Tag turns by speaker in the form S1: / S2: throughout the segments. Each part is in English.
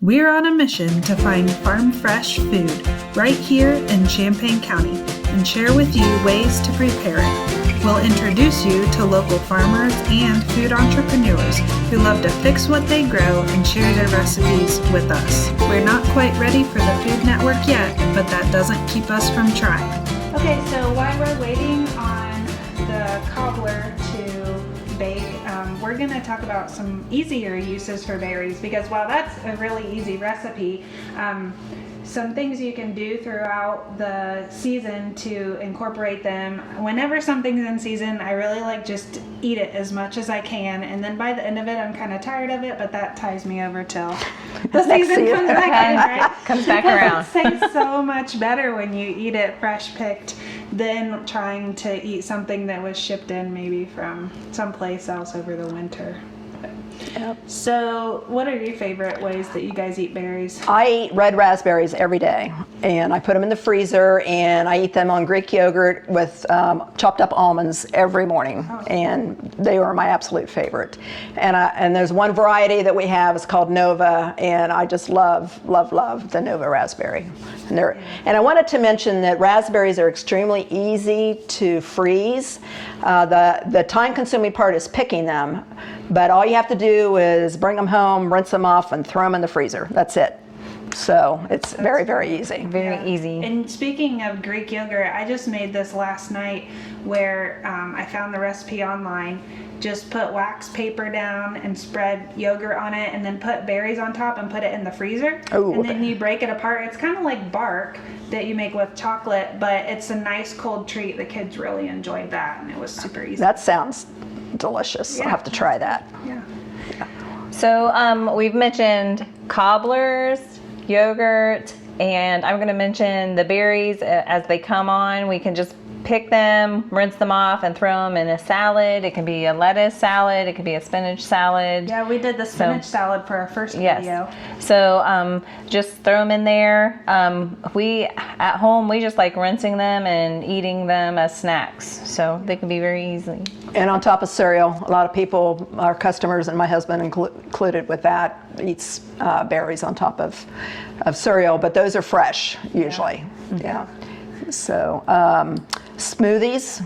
S1: We're on a mission to find farm fresh food right here in Champaign County and share with you ways to prepare it. We'll introduce you to local farmers and food entrepreneurs who love to fix what they grow and share their recipes with us. We're not quite ready for the Food Network yet, but that doesn't keep us from trying. Okay, so while we're waiting on the cobbler to bake, we're going to talk about some easier uses for berries, because while that's a really easy recipe, some things you can do throughout the season to incorporate them. Whenever something's in season, I really like just eat it as much as I can, and then by the end of it I'm kind of tired of it, but that ties me over till the season comes back in, right?
S2: Comes back around.
S1: It tastes so much better when you eat it fresh picked than trying to eat something that was shipped in maybe from someplace else over the winter.
S3: Yep.
S1: So what are your favorite ways that you guys eat berries?
S3: I eat red raspberries every day, and I put them in the freezer, and I eat them on Greek yogurt with chopped up almonds every morning, and they are my absolute favorite. And there's one variety that we have, it's called Nova, and I just love the Nova raspberry. And I wanted to mention that raspberries are extremely easy to freeze. The time-consuming part is picking them, but all you have to do is bring them home, rinse them off, and throw them in the freezer. That's it. So it's very, very easy.
S2: Very easy.
S1: And speaking of Greek yogurt, I just made this last night where I found the recipe online. Just put wax paper down and spread yogurt on it, and then put berries on top and put it in the freezer.
S3: Ooh.
S1: And then you break it apart. It's kind of like bark that you make with chocolate, but it's a nice cold treat. The kids really enjoyed that, and it was super easy.
S3: That sounds delicious.
S1: Yeah.
S3: I'll have to try that.
S1: Yeah.
S2: So we've mentioned cobblers, yogurt, and I'm going to mention the berries as they come on. We can just pick them, rinse them off, and throw them in a salad. It can be a lettuce salad. It could be a spinach salad.
S1: Yeah, we did the spinach salad for our first video.
S2: So just throw them in there. We at home, we just like rinsing them and eating them as snacks. So they can be very easy.
S3: And on top of cereal, a lot of people, our customers and my husband included with that, eats berries on top of cereal, but those are fresh usually. Yeah. So smoothies,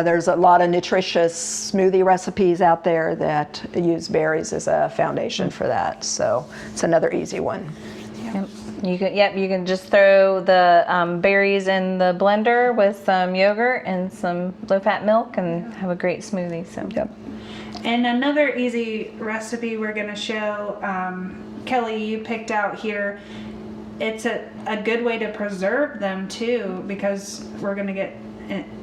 S3: there's a lot of nutritious smoothie recipes out there that use berries as a foundation for that. So it's another easy one.
S2: Yep. You can just throw the berries in the blender with some yogurt and some low-fat milk and have a great smoothie. So.
S3: Yep.
S1: And another easy recipe we're going to show, Kelly, you picked out here. It's a good way to preserve them too, because we're going to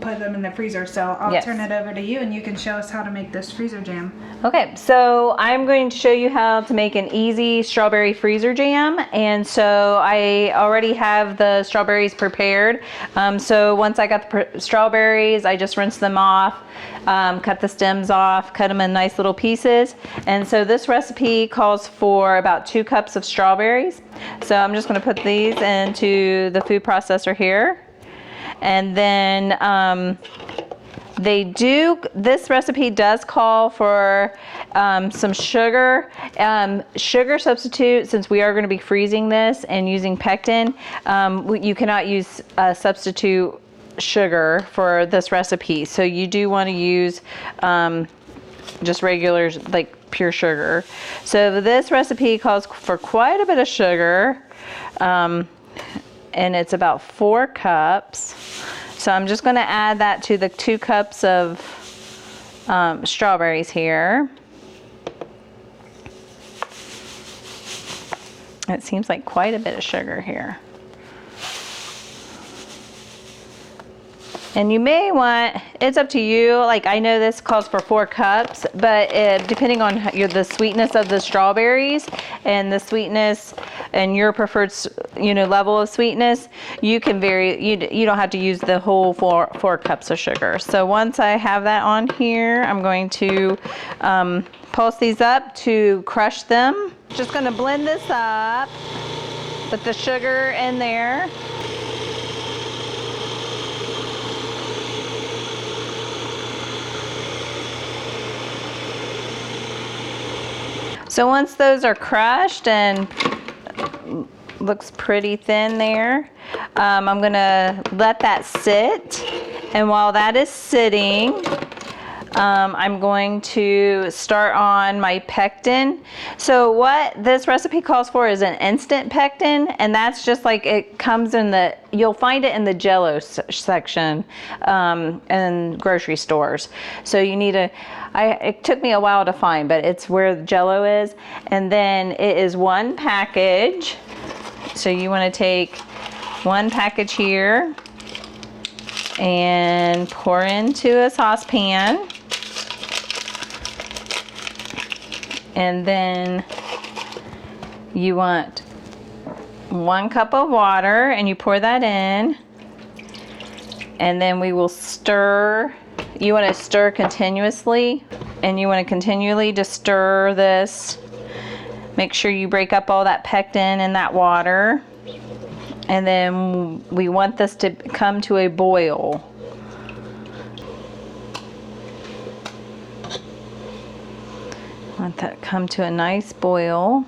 S1: put them in the freezer. So I'll turn it over to you, and you can show us how to make this freezer jam.
S2: Okay, so I'm going to show you how to make an easy strawberry freezer jam. And so I already have the strawberries prepared. So once I got the strawberries, I just rinse them off, cut the stems off, cut them in nice little pieces. And so this recipe calls for about 2 cups of strawberries. So I'm just going to put these into the food processor here. And then this recipe does call for some sugar. Sugar substitute, since we are going to be freezing this and using pectin, you cannot use substitute sugar for this recipe. So you do want to use just regular, like pure sugar. So this recipe calls for quite a bit of sugar. And it's about 4 cups. So I'm just going to add that to the 2 cups of strawberries here. It seems like quite a bit of sugar here. And you may want, it's up to you, like I know this calls for 4 cups, but depending on the sweetness of the strawberries and the sweetness and your preferred level of sweetness, you can vary, you don't have to use the whole 4 cups of sugar. So once I have that on here, I'm going to pulse these up to crush them. Just going to blend this up with the sugar in there. So once those are crushed and looks pretty thin there. I'm gonna let that sit, and while that is sitting, I'm going to start on my pectin. So what this recipe calls for is an instant pectin, and that's just like it comes in the, you'll find it in the Jell-O section in grocery stores. So you need it took me a while to find, but it's where the Jell-O is. And then it is one package. So you want to take one package here and pour into a saucepan. And then you want 1 cup of water, and you pour that in. And then we will stir. You want to stir continuously, and you want to continually just stir this. Make sure you break up all that pectin in that water. And then we want this to come to a boil. Want that to come to a nice boil.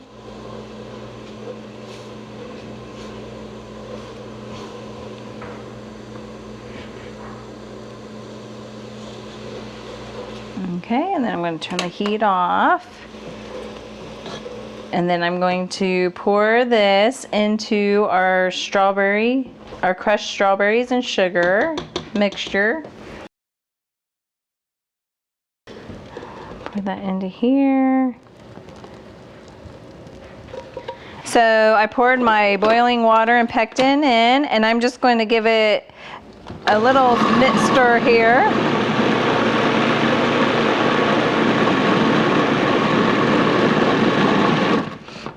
S2: Okay, and then I'm going to turn the heat off. And then I'm going to pour this into our crushed strawberries and sugar mixture. Pour that into here. So I poured my boiling water and pectin in, and I'm just going to give it a little stir here.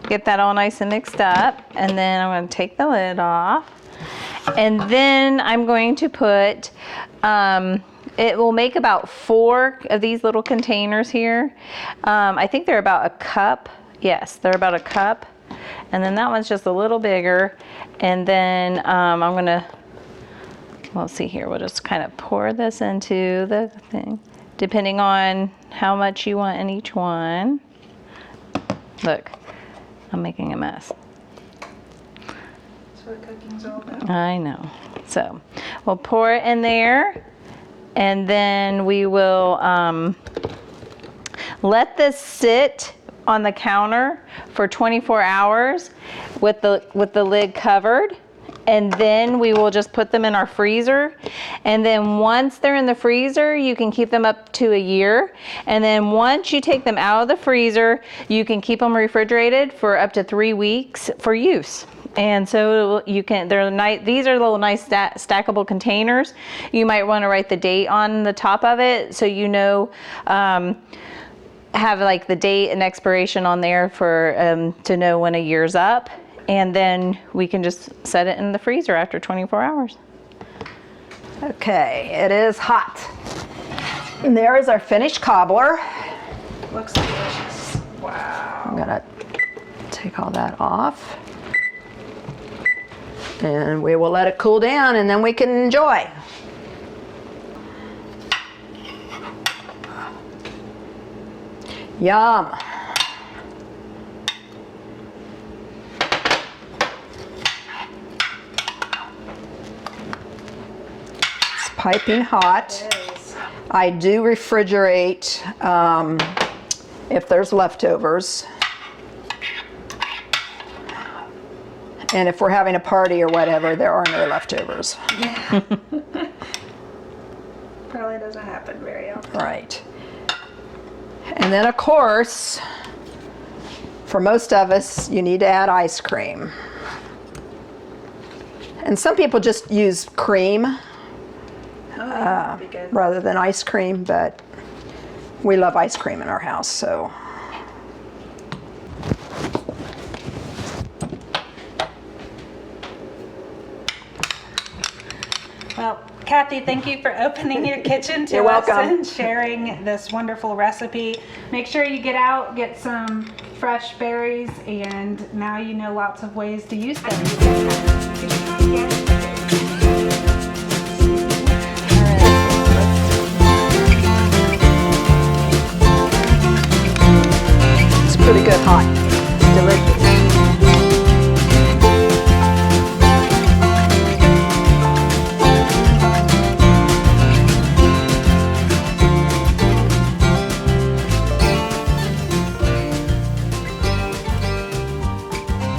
S2: Get that all nice and mixed up, and then I'm going to take the lid off, and then I'm going to put it will make about 4 of these little containers here. I think they're about a cup. Yes, they're about a cup, and then that one's just a little bigger. And then I'm gonna, let's see here, we'll just kind of pour this into the thing depending on how much you want in each one. Look, I'm making a mess.
S1: That's what cooking's all about.
S2: I know. So we'll pour it in there, and then we will let this sit on the counter for 24 hours with the lid covered. And then we will just put them in our freezer. And then once they're in the freezer, you can keep them up to a year. And then once you take them out of the freezer, you can keep them refrigerated for up to 3 weeks for use. And so you can, they're nice, these are little nice stackable containers. You might want to write the date on the top of it so you know, have like the date and expiration on there for to know when a year's up. And then we can just set it in the freezer after 24 hours.
S3: Okay, it is hot. And there is our finished cobbler.
S1: Looks delicious. Wow.
S3: I'm gonna take all that off. And we will let it cool down, and then we can enjoy. Yum. It's piping hot.
S1: It is.
S3: I do refrigerate if there's leftovers. And if we're having a party or whatever, there are no leftovers.
S1: Yeah. Probably doesn't happen very often.
S3: Right. And then, of course, for most of us, you need to add ice cream. And some people just use cream
S1: That'd be good.
S3: rather than ice cream, but we love ice cream in our house, so.
S1: Well, Kathy, thank you for opening your kitchen to
S3: You're
S1: us
S3: welcome.
S1: and sharing this wonderful recipe. Make sure you get out, get some fresh berries, and now you know lots of ways to use them.
S3: It's pretty good hot.